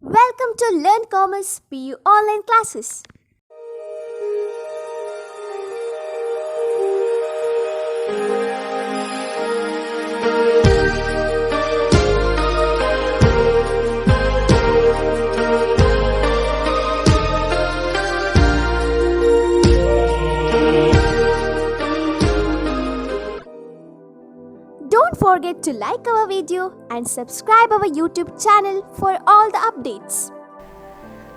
Welcome to Learn Commerce PU online classes. Don't forget to like our video and subscribe our YouTube channel for all the updates.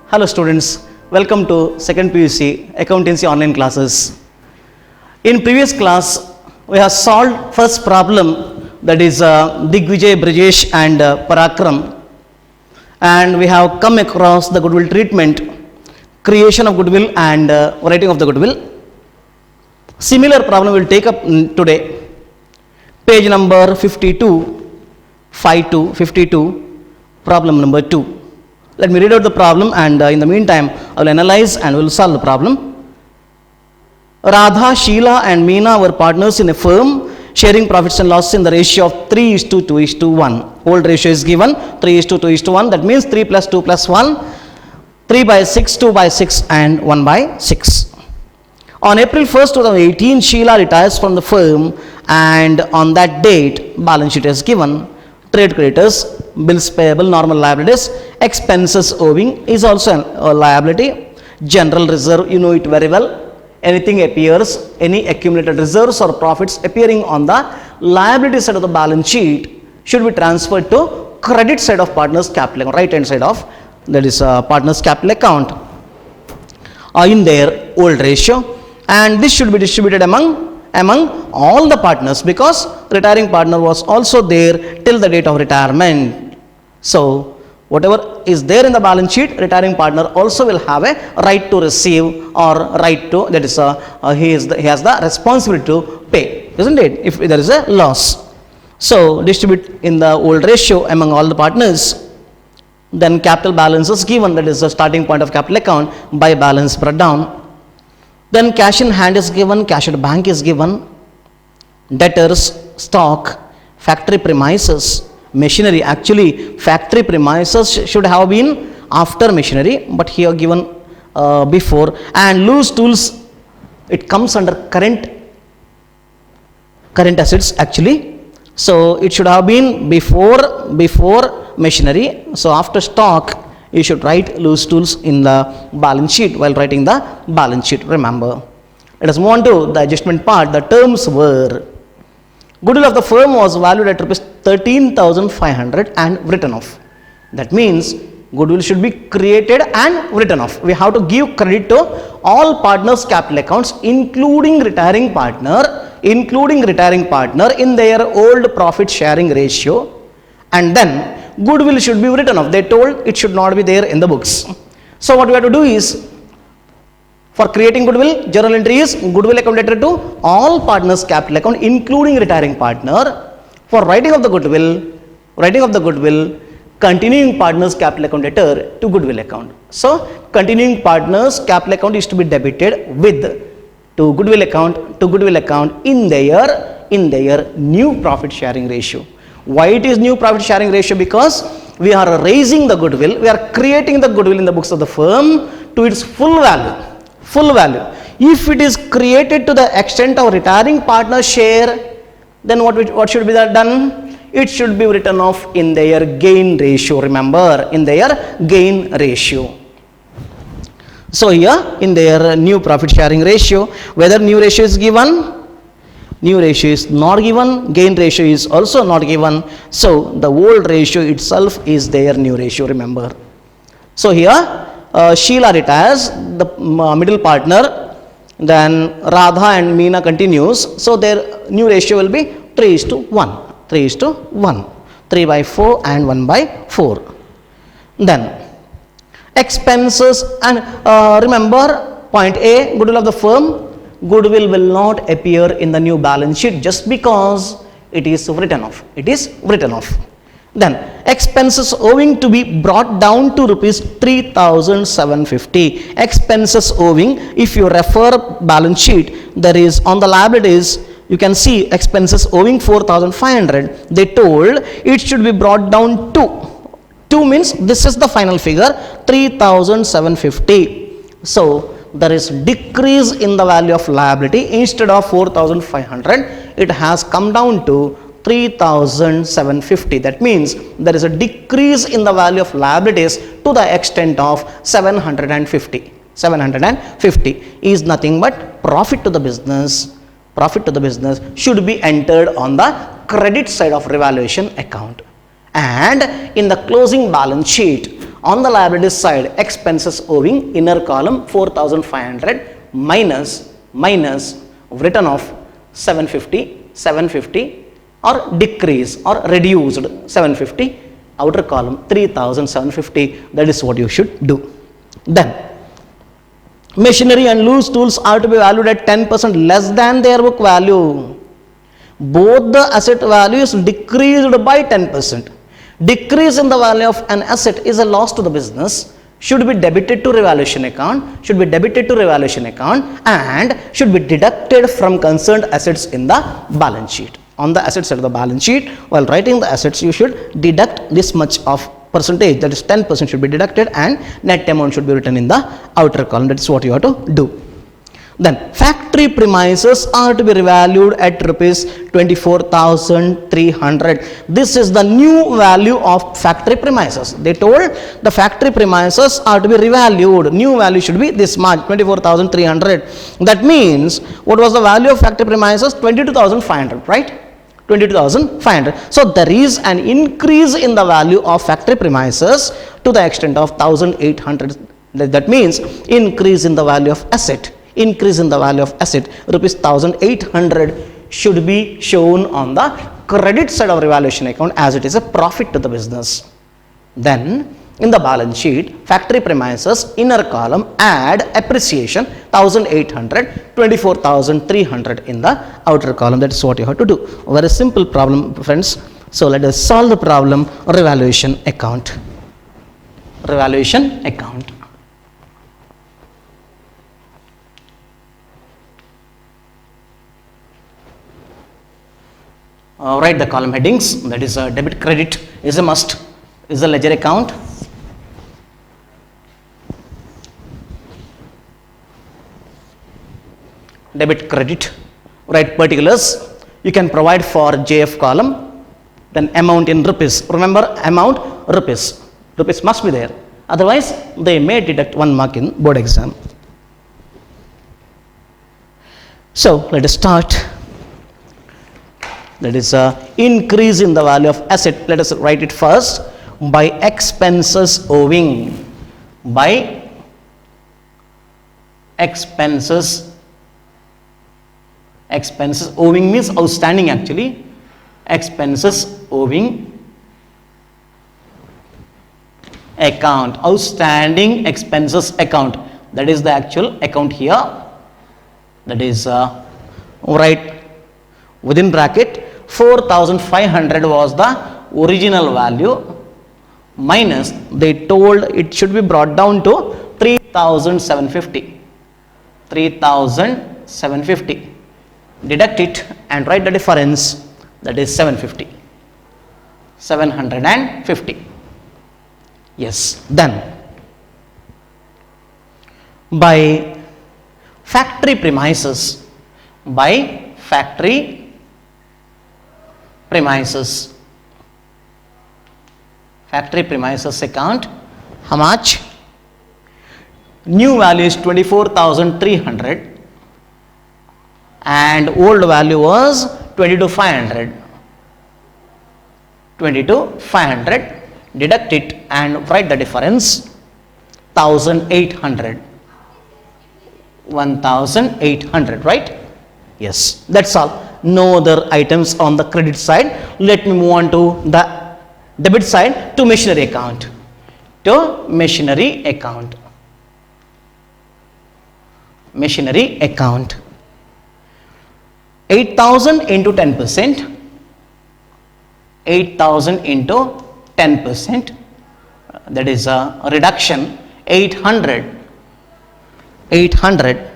Hello students, welcome to second PUC accountancy online classes. In previous class, we have solved first problem, that is Digvijay, Brijesh and Parakram, and we have come across the goodwill treatment, creation of goodwill and writing of the goodwill. Similar problem we will take up today. Page number 52, 52, problem number 2. Let me read out the problem and in the meantime I will analyze and we will solve the problem. Radha, Sheila and Meena were partners in a firm sharing profits and losses in the ratio of 3:2:1. Old ratio is given 3:2:1, that means 3 plus 2 plus 1, 3 by 6, 2 by 6 and 1 by 6. On April 1st, 2018, Sheila retires from the firm and on that date, balance sheet is given. Trade creditors, bills payable, normal liabilities, expenses owing is also a liability. General reserve, you know it very well. Anything appears, any accumulated reserves or profits appearing on the liability side of the balance sheet should be transferred to credit side of partners capital account, right hand side of that is partners capital account in their old ratio. And this should be distributed among all the partners because retiring partner was also there till the date of retirement. So whatever is there in the balance sheet, retiring partner also will have a right to receive or right to, that is he has the responsibility to pay, isn't it, if there is a loss. So distribute in the old ratio among all the partners. Then capital balance is given, that is the starting point of capital account by balance brought down. Then cash in hand is given, cash at bank is given, debtors, stock, factory premises, machinery. Actually, factory premises should have been after machinery, but here given before. And loose tools, it comes under current assets actually. So it should have been before machinery. So after stock, you should write loose tools in the balance sheet while writing the balance sheet, remember. Let us move on to the adjustment part. The terms were, goodwill of the firm was valued at rupees 13,500 and written off. That means goodwill should be created and written off. We have to give credit to all partners capital accounts including retiring partner in their old profit sharing ratio, and then goodwill should be written off. They told it should not be there in the books. So what we have to do is, for creating goodwill, journal entry is goodwill account debtor to all partners capital account including retiring partner. For writing of the goodwill, continuing partners capital account debtor to goodwill account. So continuing partners capital account is to be debited with to goodwill account in their new profit sharing ratio. Why it is new profit sharing ratio? Because we are raising the goodwill, we are creating the goodwill in the books of the firm to its full value. If it is created to the extent of retiring partner share, then what should be done? It should be written off in their gain ratio, remember, in their gain ratio. So here in their new profit sharing ratio, whether new ratio is given, new ratio is not given, gain ratio is also not given. So the old ratio itself is their new ratio, remember. So here Sheila retires, the middle partner, then Radha and Meena continues. So their new ratio will be 3:1, 3 by 4 and 1 by 4. Then expenses, and remember point A, goodwill of the firm, goodwill will not appear in the new balance sheet just because it is written off. Then expenses owing to be brought down to rupees 3,750. Expenses owing, if you refer balance sheet, there is on the liabilities you can see expenses owing 4,500. They told it should be brought down to 2 means this is the final figure 3750. So there is decrease in the value of liability. Instead of 4500, it has come down to 3750. That means there is a decrease in the value of liabilities to the extent of 750. 750 is nothing but profit to the business. Profit to the business should be entered on the credit side of revaluation account. And in the closing balance sheet, on the liabilities side, expenses owing, inner column 4500 minus written off 750 or decrease or reduced 750, outer column 3750. That is what you should do. Then machinery and loose tools are to be valued at 10% less than their book value. Both the asset value is decreased by 10%. Decrease in the value of an asset is a loss to the business, should be debited to revaluation account, and should be deducted from concerned assets in the balance sheet. On the asset side of the balance sheet, while writing the assets, you should deduct this much of percentage, that is 10% should be deducted, and net amount should be written in the outer column. That is what you have to do. Then factory premises are to be revalued at rupees 24,300. This is the new value of factory premises. They told the factory premises are to be revalued. New value should be this much, 24,300. That means what was the value of factory premises? 22,500, right? 22,500. So there is an increase in the value of factory premises to the extent of 1,800. That means increase in the value of asset. Increase in the value of asset, rupees 1,800 should be shown on the credit side of revaluation account as it is a profit to the business. Then in the balance sheet, factory premises, inner column, add appreciation 1,800, 24,300 in the outer column. That is what you have to do. A very simple problem, friends. So let us solve the problem. Revaluation account. Revaluation account. Write the column headings. That is debit credit is a must, is a ledger account. Debit credit. Write particulars. You can provide for JF column. Then amount in rupees. Remember, amount rupees. Rupees must be there. Otherwise, they may deduct 1 mark in board exam. So let us start. That is increase in the value of asset. Let us write it first. By expenses owing. By expenses. Expenses owing means outstanding actually. Expenses owing account. Outstanding expenses account. That is the actual account here. That is write within bracket 4,500 was the original value, minus they told it should be brought down to 3,750. 3,750. Deduct it and write the difference, that is 750. 750. Yes. Then by factory premises. By factory premises. Factory premises account, how much? New value is 24,300 and old value was 22,500. 22,500. Deduct it and write the difference, 1,800. 1,800, right? Yes, that's all. No other items on the credit side. Let me move on to the debit side, to machinery account. To machinery account. Machinery account. 8,000 into 10%. 8,000 into 10%. That is a reduction. 800. 800.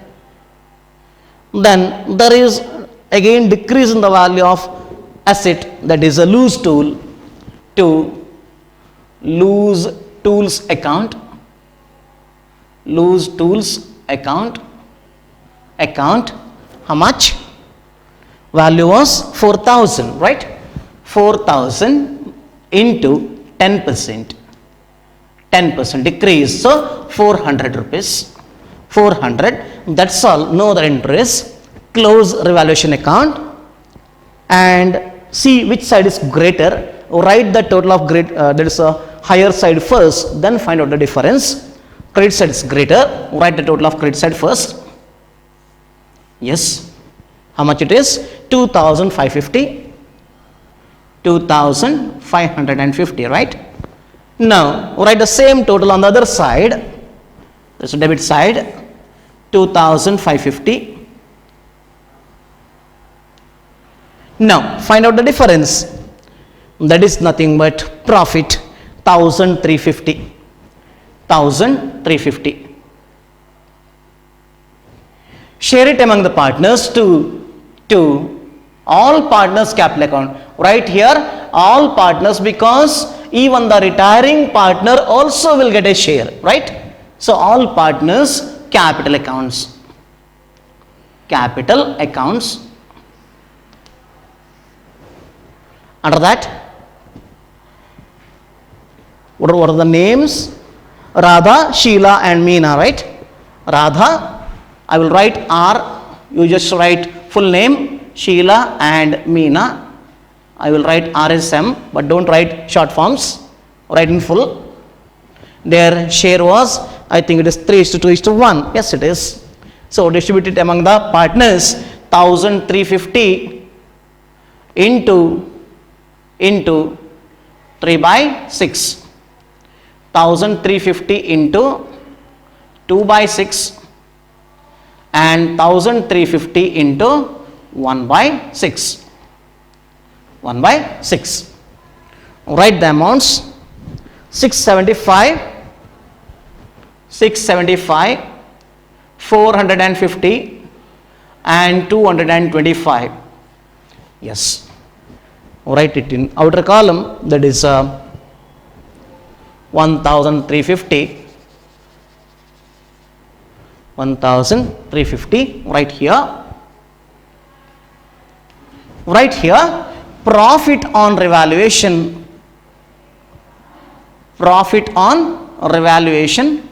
Then there is again decrease in the value of asset, that is a loose tool, to loose tools account, loose tools account, how much? Value was 4,000, right? 4,000 into 10%, 10% decrease, so 400 rupees, 400, that's all, no other interest. Close revaluation account and see which side is greater. Write the total of that is a higher side first, then find out the difference. Credit side is greater, write the total of credit side first. Yes, how much it is? 2,550, 2,550, right? Now write the same total on the other side, that's a debit side, 2,550. Now find out the difference. That is nothing but profit, 1,350, 1,350. Share it among the partners to all partners capital account. Right here all partners, because even the retiring partner also will get a share, right? So all partners capital accounts, capital accounts. Under that, what are the names? Radha, Sheila and Meena, right? Radha, I will write R, you just write full name, Sheila and Meena. I will write RSM, but don't write short forms, write in full. Their share was, I think it is 3:2:1, yes it is. So distribute it among the partners, 1,350 into 3/6, 1,350 into 2/6 and 1,350 into 1/6, 1/6. Write the amounts, 675, 450 and 225. Yes, write it in outer column, that is 1,350, 1,350, right here. Right here, profit on revaluation, profit on revaluation,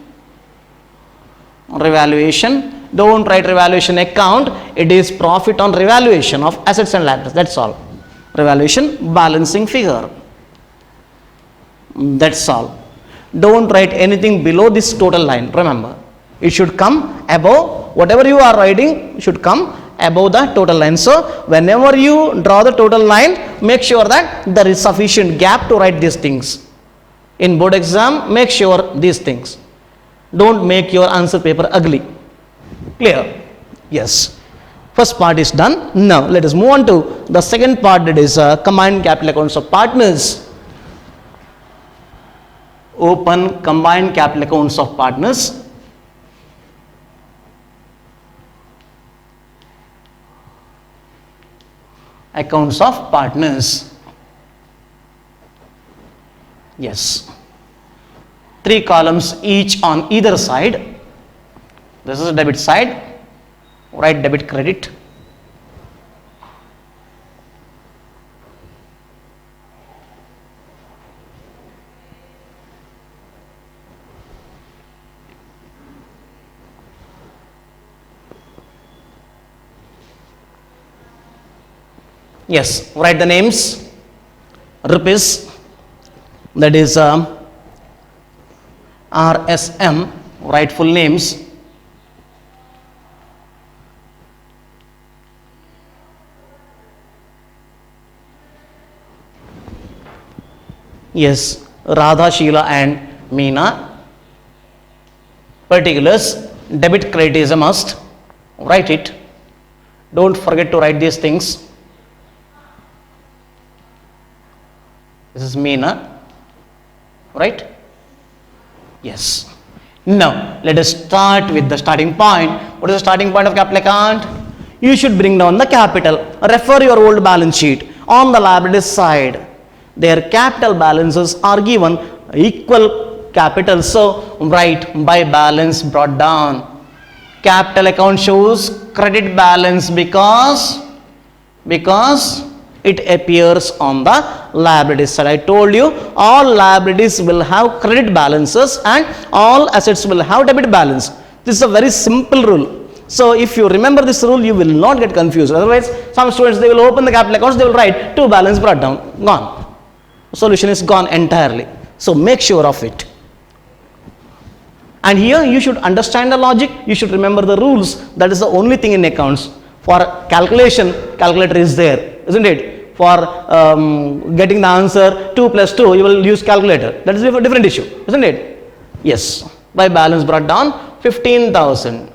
revaluation. Don't write revaluation account, it is profit on revaluation of assets and liabilities, that's all. Revaluation balancing figure, that's all. Don't write anything below this total line, remember. It should come above, whatever you are writing should come above the total line. So whenever you draw the total line, make sure that there is sufficient gap to write these things. In board exam, make sure these things. Don't make your answer paper ugly. Clear? Yes. First part is done. Now let us move on to the second part, that is combined capital accounts of partners. Open combined capital accounts of partners. Accounts of partners. Yes. 3 columns each on either side. This is a debit side. Write debit credit. Yes, write the names. Rupees, that is RSM, write full names. Yes, Radha, Sheila and Meena. Particulars, debit credit is a must. Write it. Don't forget to write these things. This is Meena, right? Yes. Now let us start with the starting point. What is the starting point of capital account? You should bring down the capital. Refer your old balance sheet. On the liabilities side, their capital balances are given. equal capital. So write by balance brought down. Capital account shows credit balance because it appears on the liability side. I told you all liabilities will have credit balances and all assets will have debit balance. This is a very simple rule. So if you remember this rule, you will not get confused. Otherwise, some students, they will open the capital accounts, they will write to balance brought down, gone. Solution is gone entirely. So make sure of it. And here you should understand the logic, you should remember the rules. That is the only thing in accounts. For calculation, calculator is there, isn't it? For getting the answer 2 plus 2, you will use calculator. That is a different issue, isn't it? Yes. By balance brought down, 15,000.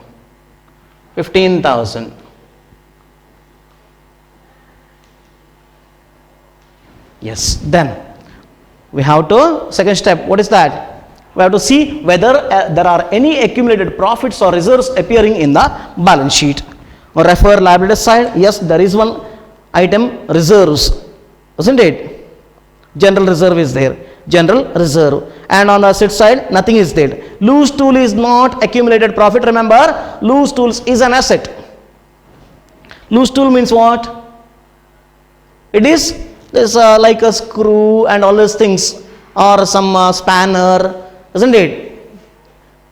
15,000. Yes. Then we have to, second step, what is that? We have to see whether there are any accumulated profits or reserves appearing in the balance sheet. Refer liability side. Yes, there is one item, reserves, isn't it? General reserve is there. General reserve. And on the asset side, nothing is there. Loose tool is not accumulated profit. Remember, loose tools is an asset. Loose tool means what? It is like a screw and all those things, or some spanner, isn't it?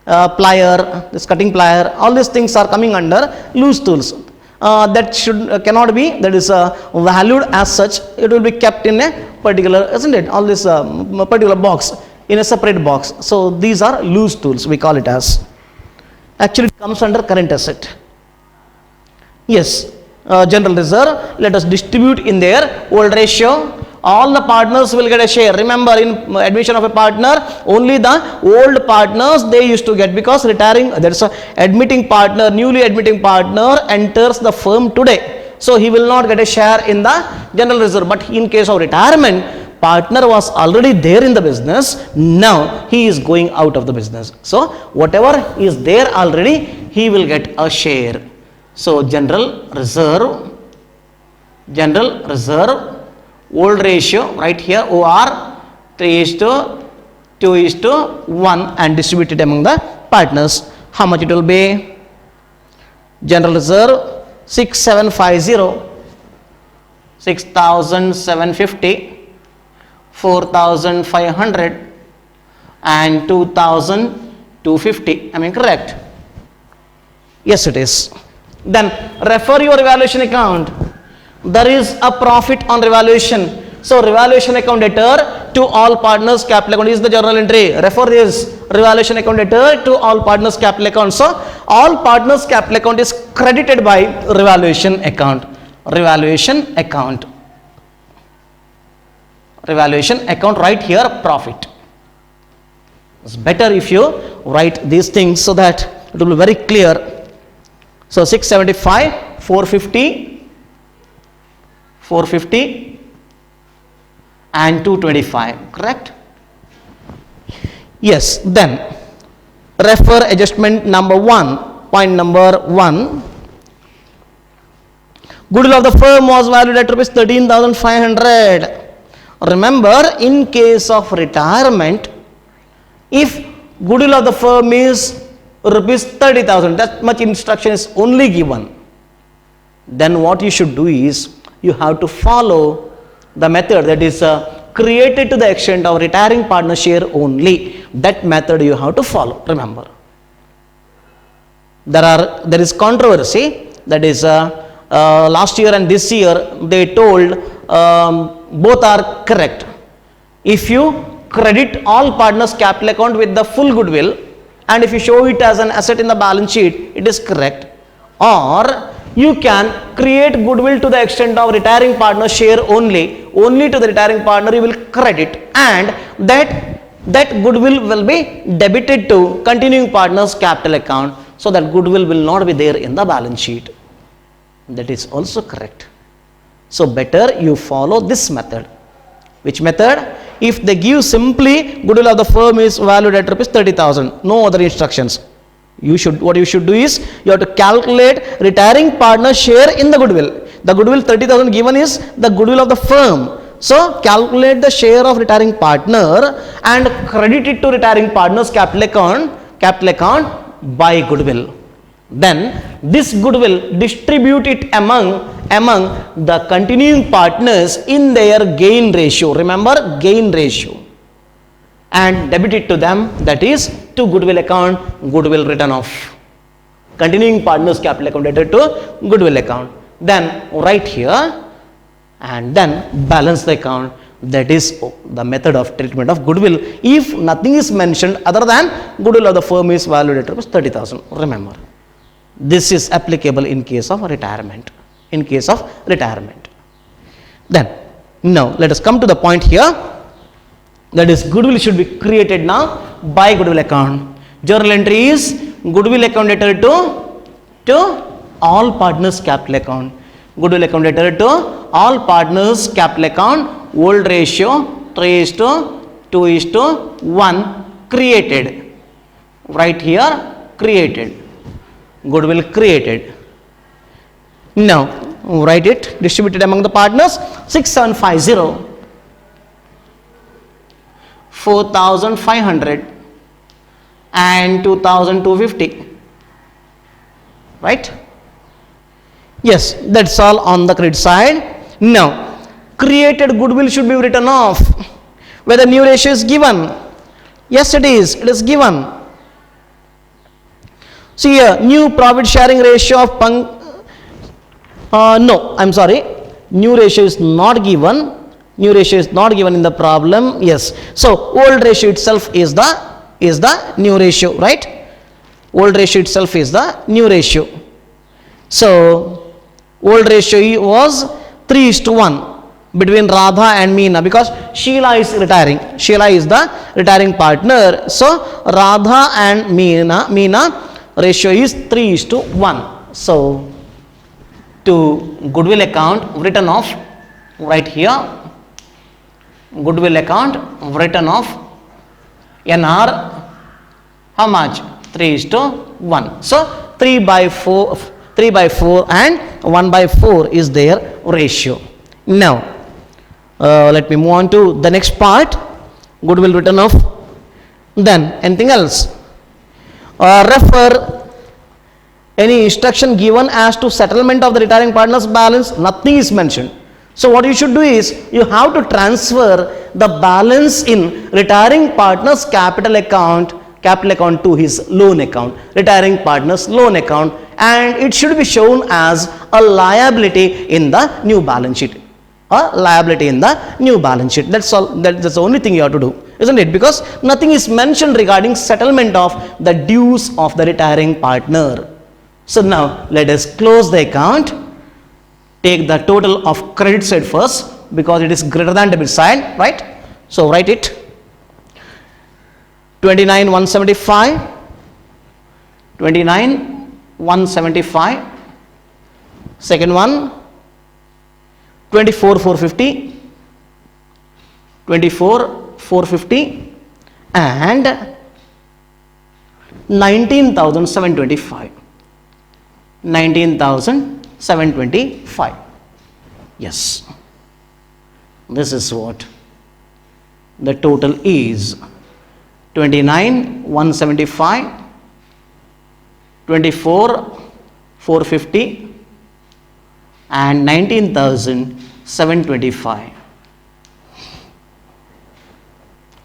Plier, this cutting plier, all these things are coming under loose tools. That cannot be, that is valued as such. It will be kept in a particular, isn't it? All this particular box, in a separate box. So these are loose tools, we call it as. Actually it comes under current asset. Yes, general reserve, let us distribute in their old ratio. All the partners will get a share. Remember, in admission of a partner, only the old partners they used to get, because retiring, there is a admitting partner, newly admitting partner enters the firm today. So he will not get a share in the general reserve. But in case of retirement, partner was already there in the business, now he is going out of the business. So whatever is there already, he will get a share. So general reserve, old ratio right here, OR 3:2:1, and distributed among the partners. How much it will be? General reserve 6,750, 6,750, 4,500 and 2,250. Am I correct? Yes, it is. Then refer your revaluation account. There is a profit on revaluation. So revaluation account debtor to all partners capital account is the journal entry. Refer this, revaluation account debtor to all partners capital account. So all partners capital account is credited by revaluation account. Revaluation account right here, profit. It's better if you write these things so that it will be very clear. So 675, 450 and 225, correct? Yes. Then refer adjustment number 1, point number 1. Goodwill of the firm was valued at rupees 13,500. Remember, in case of retirement, if goodwill of the firm is rupees 30,000, that much instruction is only given, then what you should do is, you have to follow the method that is created to the extent of retiring partner share only. That method you have to follow. Remember, there is controversy, that is last year and this year they told both are correct. If you credit all partners capital account with the full goodwill, and if you show it as an asset in the balance sheet, it is correct. Or you can create goodwill to the extent of retiring partner share only to the retiring partner you will credit, and that goodwill will be debited to continuing partners capital account, so that goodwill will not be there in the balance sheet. That is also correct. So better you follow this method. Which method? If they give simply goodwill of the firm is valued at rupees 30,000, no other instructions. What you should do is, you have to calculate retiring partner share in the goodwill. The goodwill 30,000 given is the goodwill of the firm. So calculate the share of retiring partner and credit it to retiring partner's capital account by goodwill. Then this goodwill distribute it among the continuing partners in their gain ratio. Remember, gain ratio. And debit it to them, that is to goodwill account, goodwill written off. Continuing partners capital account debit to goodwill account. Then write here and then balance the account. That is the method of treatment of goodwill if nothing is mentioned other than goodwill of the firm is valued at rupees 30,000. Remember, this is applicable in case of retirement. In case of retirement. Then now let us come to the point here. That is, goodwill should be created now by goodwill account. Journal entry is goodwill account debtor to all partners capital account. Goodwill account debtor to all partners capital account. Old ratio 3:2:1 created. Right here, created. Goodwill created. Now write it, distributed among the partners. 6750, 4,500 and 2,250. Right? Yes, that's all on the credit side. Now created goodwill should be written off. Whether new ratio is given. Yes, it is given. See here, new profit sharing ratio of no, I'm sorry, new ratio is not given. New ratio is not given in the problem. Yes, so old ratio itself is the new ratio, right? Old ratio itself is the new ratio. So old ratio was 3:1 between Radha and Meena, because Sheila is retiring. Sheila is the retiring partner. So Radha and Meena ratio is 3:1. So to goodwill account written off, right here, goodwill account written off, NR how much? 3:1. So 3/4 and 1/4 is their ratio. Now let me move on to the next part. Goodwill written off. Then anything else? Refer any instruction given as to settlement of the retiring partner's balance. Nothing is mentioned. So what you should do is, you have to transfer the balance in retiring partner's capital account to his loan account, retiring partner's loan account, and it should be shown as a liability in the new balance sheet. A liability in the new balance sheet. That's all. That's the only thing you have to do, isn't it? Because nothing is mentioned regarding settlement of the dues of the retiring partner. So now let us close the account. Take the total of credit side first, because it is greater than debit side, right? So write it. 29,175, 29,175. Second one, 24,450, 24,450 and 19,725. 19,725. Yes, this is what the total is. 29,175, 24,450 and 19,725.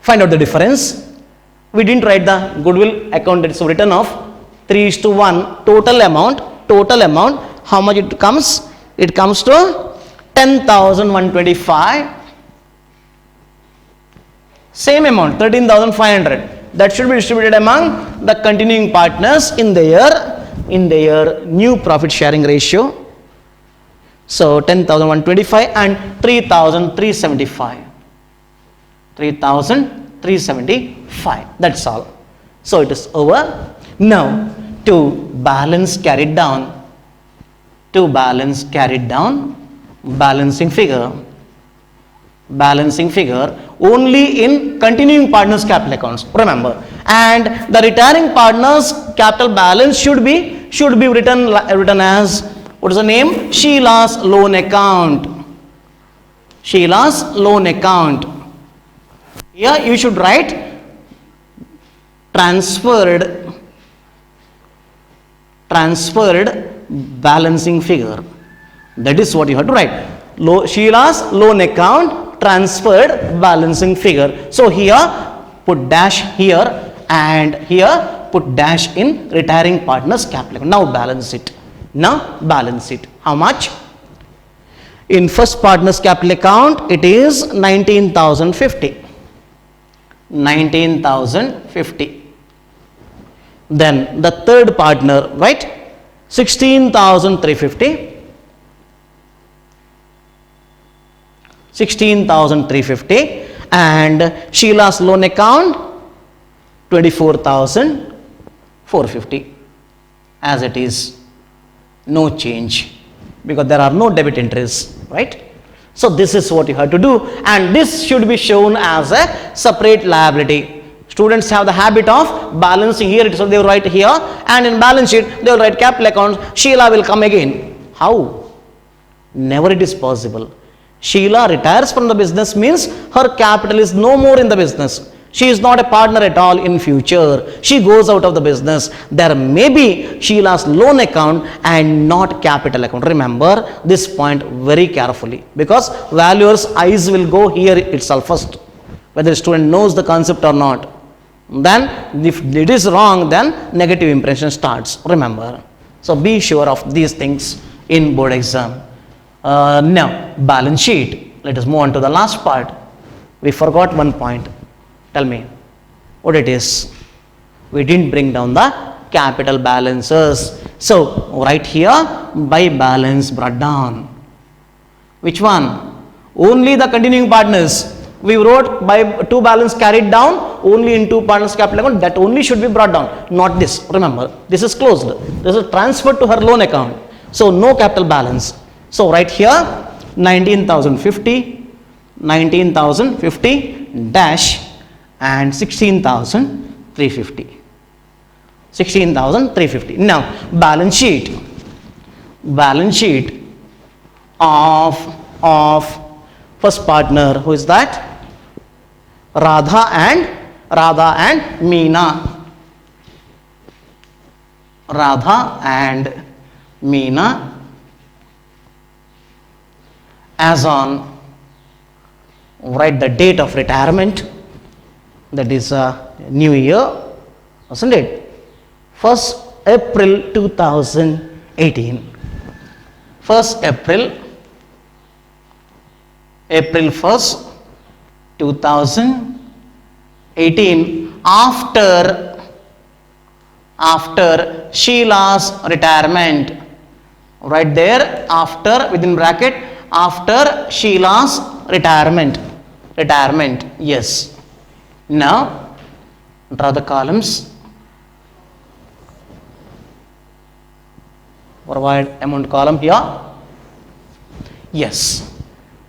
Find out the difference. We didn't write the goodwill account, that is written off. 3:1 total amount. How much it comes? It comes to 10,125. Same amount, 13,500. That should be distributed among the continuing partners in their new profit sharing ratio. So 10,125 and 3,375. 3,375. That's all. So it is over. Now to balance carried down, balancing figure only in continuing partners capital accounts, remember, and the retiring partners capital balance should be written as, what is the name? Sheila's loan account. Sheila's loan account. Here you should write transferred balancing figure. That is what you have to write. Sheila's loan account transferred balancing figure. So here put dash here and here put dash in retiring partners capital account. Now balance it. How much? In first partners capital account it is 19,050. 19,050. Then the third partner, right? 16,350. 16,350 and Sheila's loan account 24,450 as it is, no change because there are no debit entries, right? So this is what you have to do, and this should be shown as a separate liability. Students have the habit of balancing here, so they will write here, and in balance sheet they will write capital accounts. Sheila will come again. How? Never it is possible. Sheila retires from the business means her capital is no more in the business. She is not a partner at all in future. She goes out of the business. There may be Sheila's loan account and not capital account. Remember this point very carefully because valuer's eyes will go here itself first, whether the student knows the concept or not. Then if it is wrong, then negative impression starts. Remember. So be sure of these things in board exam. Now balance sheet. Let us move on to the last part. We forgot one point. Tell me what it is. We didn't bring down the capital balances. So right here by balance brought down. Which one? Only the continuing partners. We wrote by two balance carried down only in two partners capital account. That only should be brought down. Not this. Remember, this is closed. This is transferred to her loan account. So no capital balance. So right here 19,050, 19,050 dash and 16,350. 16,350. Now balance sheet. Balance sheet of first partner. Who is that? Radha and Meena. Radha and Meena as on, write the date of retirement, that is new year, isn't it? 1st April 2018. 1st April 1st 2018 after Sheila's retirement. Right there, after, within bracket, after Sheila's retirement. Yes. Now draw the columns. Provide amount column here. Yes.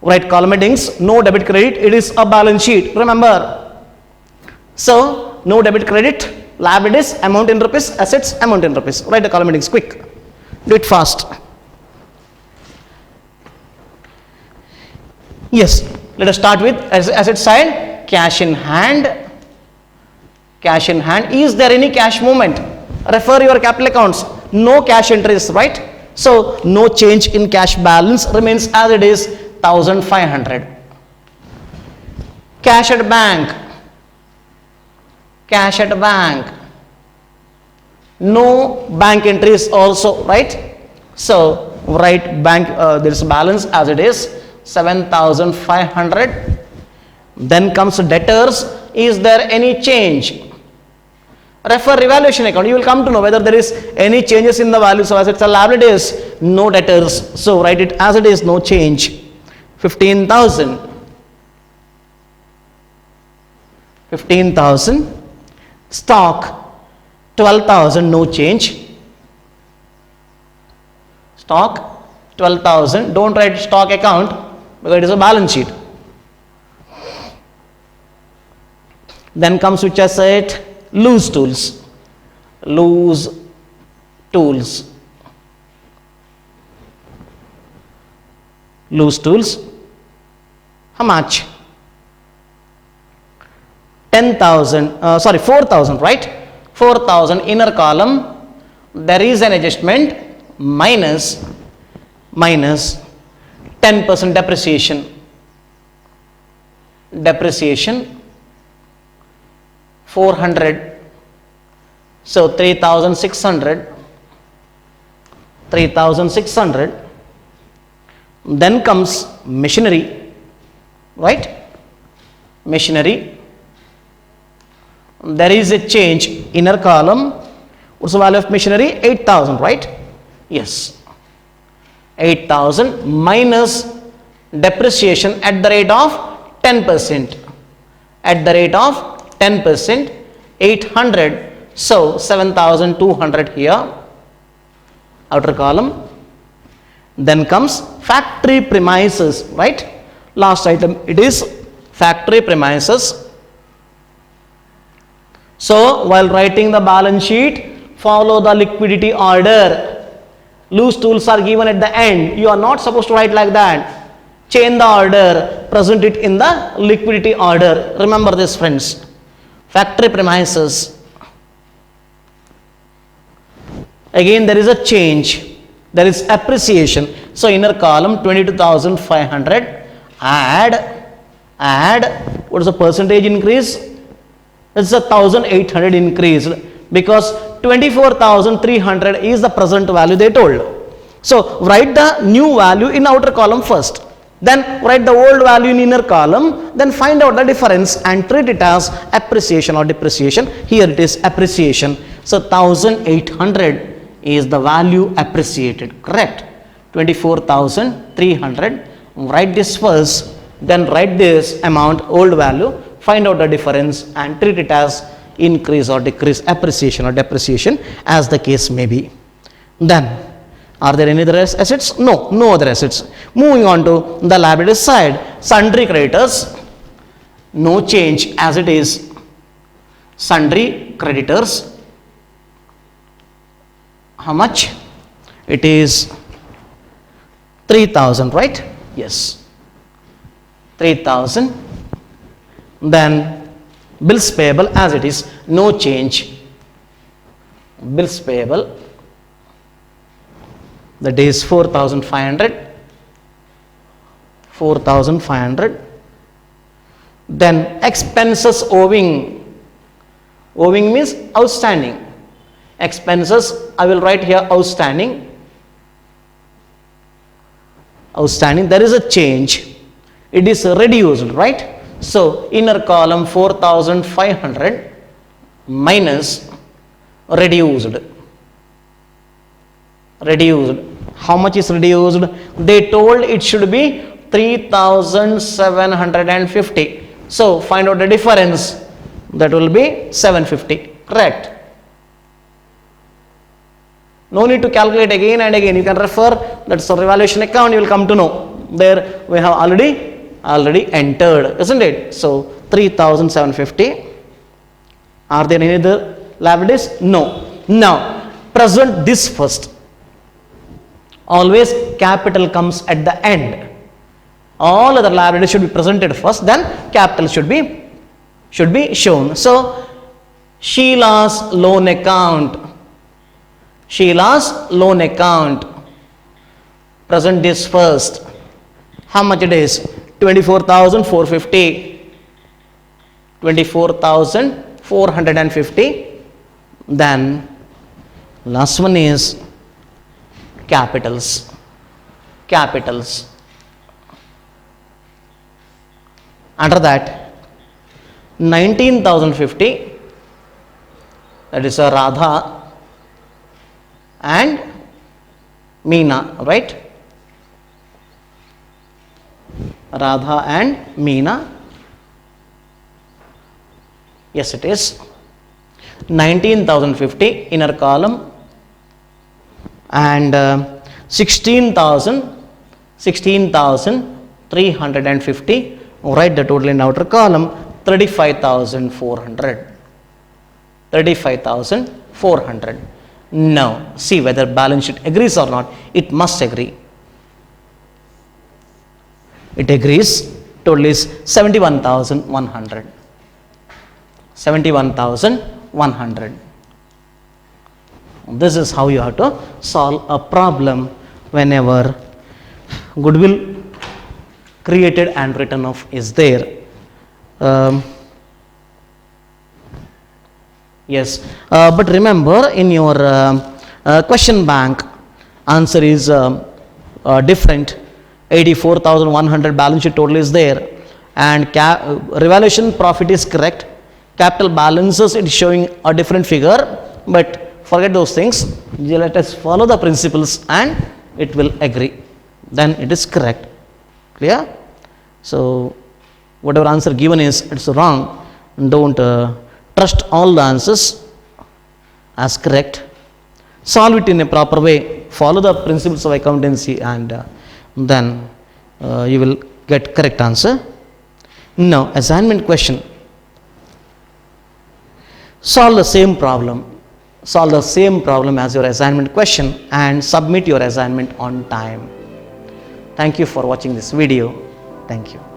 Write column headings. No debit credit. It is a balance sheet. Remember. So no debit credit. Liabilities amount in rupees. Assets amount in rupees. Write the column headings quick. Do it fast. Yes. Let us start with asset side. Cash in hand. Cash in hand. Is there any cash movement? Refer your capital accounts. No cash entries, right? So no change in cash balance, remains as it is 1,500. Cash at bank. Cash at bank. No bank entries also, right? So write bank, there is balance as it is 7,500. Then comes debtors. Is there any change? Refer revaluation account. You will come to know whether there is any changes in the values of assets or liabilities. No debtors. So write it as it is, no change. 15,000. 15,000. Stock 12,000, no change. Stock 12,000. Don't write stock account because it is a balance sheet. Then comes which asset? Loose tools. Loose tools. Loose tools. How much? 4,000, right? 4,000 inner column, there is an adjustment minus 10% depreciation 400, so 3,600. Then comes machinery, right? Machinery, there is a change, inner column, what's the value of machinery? 8,000, right? Yes, 8,000 minus depreciation at the rate of 10%, 800, so 7,200 here, outer column. Then comes factory premises, right? Last item, it is factory premises. So while writing the balance sheet, follow the liquidity order. Loose tools are given at the end. You are not supposed to write like that. Change the order, present it in the liquidity order. Remember this, friends. Factory premises. Again, there is a change. There is appreciation. So inner column 22,500. Add. What is the percentage increase? It's 1,800 increased because 24,300 is the present value they told. So write the new value in outer column first. Then write the old value in inner column. Then find out the difference and treat it as appreciation or depreciation. Here it is appreciation. So 1,800 is the value appreciated. Correct. 24,300. Write this first. Then write this amount, old value. Find out the difference and treat it as increase or decrease, appreciation or depreciation, as the case may be. Then, are there any other assets? No other assets. Moving on to the liability side, sundry creditors, no change as it is. Sundry creditors, how much? It is 3,000, right? Yes, 3,000. Then bills payable as it is, no change. Bills payable, that is 4,500. Then expenses owing means outstanding. Expenses, I will write here outstanding. There is a change, it is reduced, right? So inner column 4,500 minus reduced. How much is reduced? They told it should be 3,750. So find out the difference. That will be 750. Correct. No need to calculate again and again. You can refer. That's a revaluation account. You will come to know. There we have already entered, isn't it? So 3,750. Are there any other liabilities? No. Now present this first. Always capital comes at the end. All other liabilities should be presented first, then capital should be shown. So Sheila's loan account. Present this first. How much it is? 24,450. 24,450. Then last one is capitals. Under that 19,050, that is a Radha and Meena, right? Radha and Meena. Yes, it is 19,050 inner column and 16,350. Write the total in outer column 35,400. 35,400. Now see whether balance sheet agrees or not. It must agree. It agrees. total is 71,100. 71,100. This is how you have to solve a problem whenever goodwill created and written off is there. Yes, but remember, in your question bank, answer is different. 84,100 balance sheet total is there, and revaluation profit is correct. Capital balances, it is showing a different figure, but forget those things. Let us follow the principles and it will agree. Then it is correct. Clear? So whatever answer given is, it's wrong. Don't trust all the answers as correct. Solve it in a proper way. Follow the principles of accountancy, and then you will get correct answer. Now assignment question. Solve the same problem. Solve the same problem as your assignment question and submit your assignment on time. Thank you for watching this video. Thank you.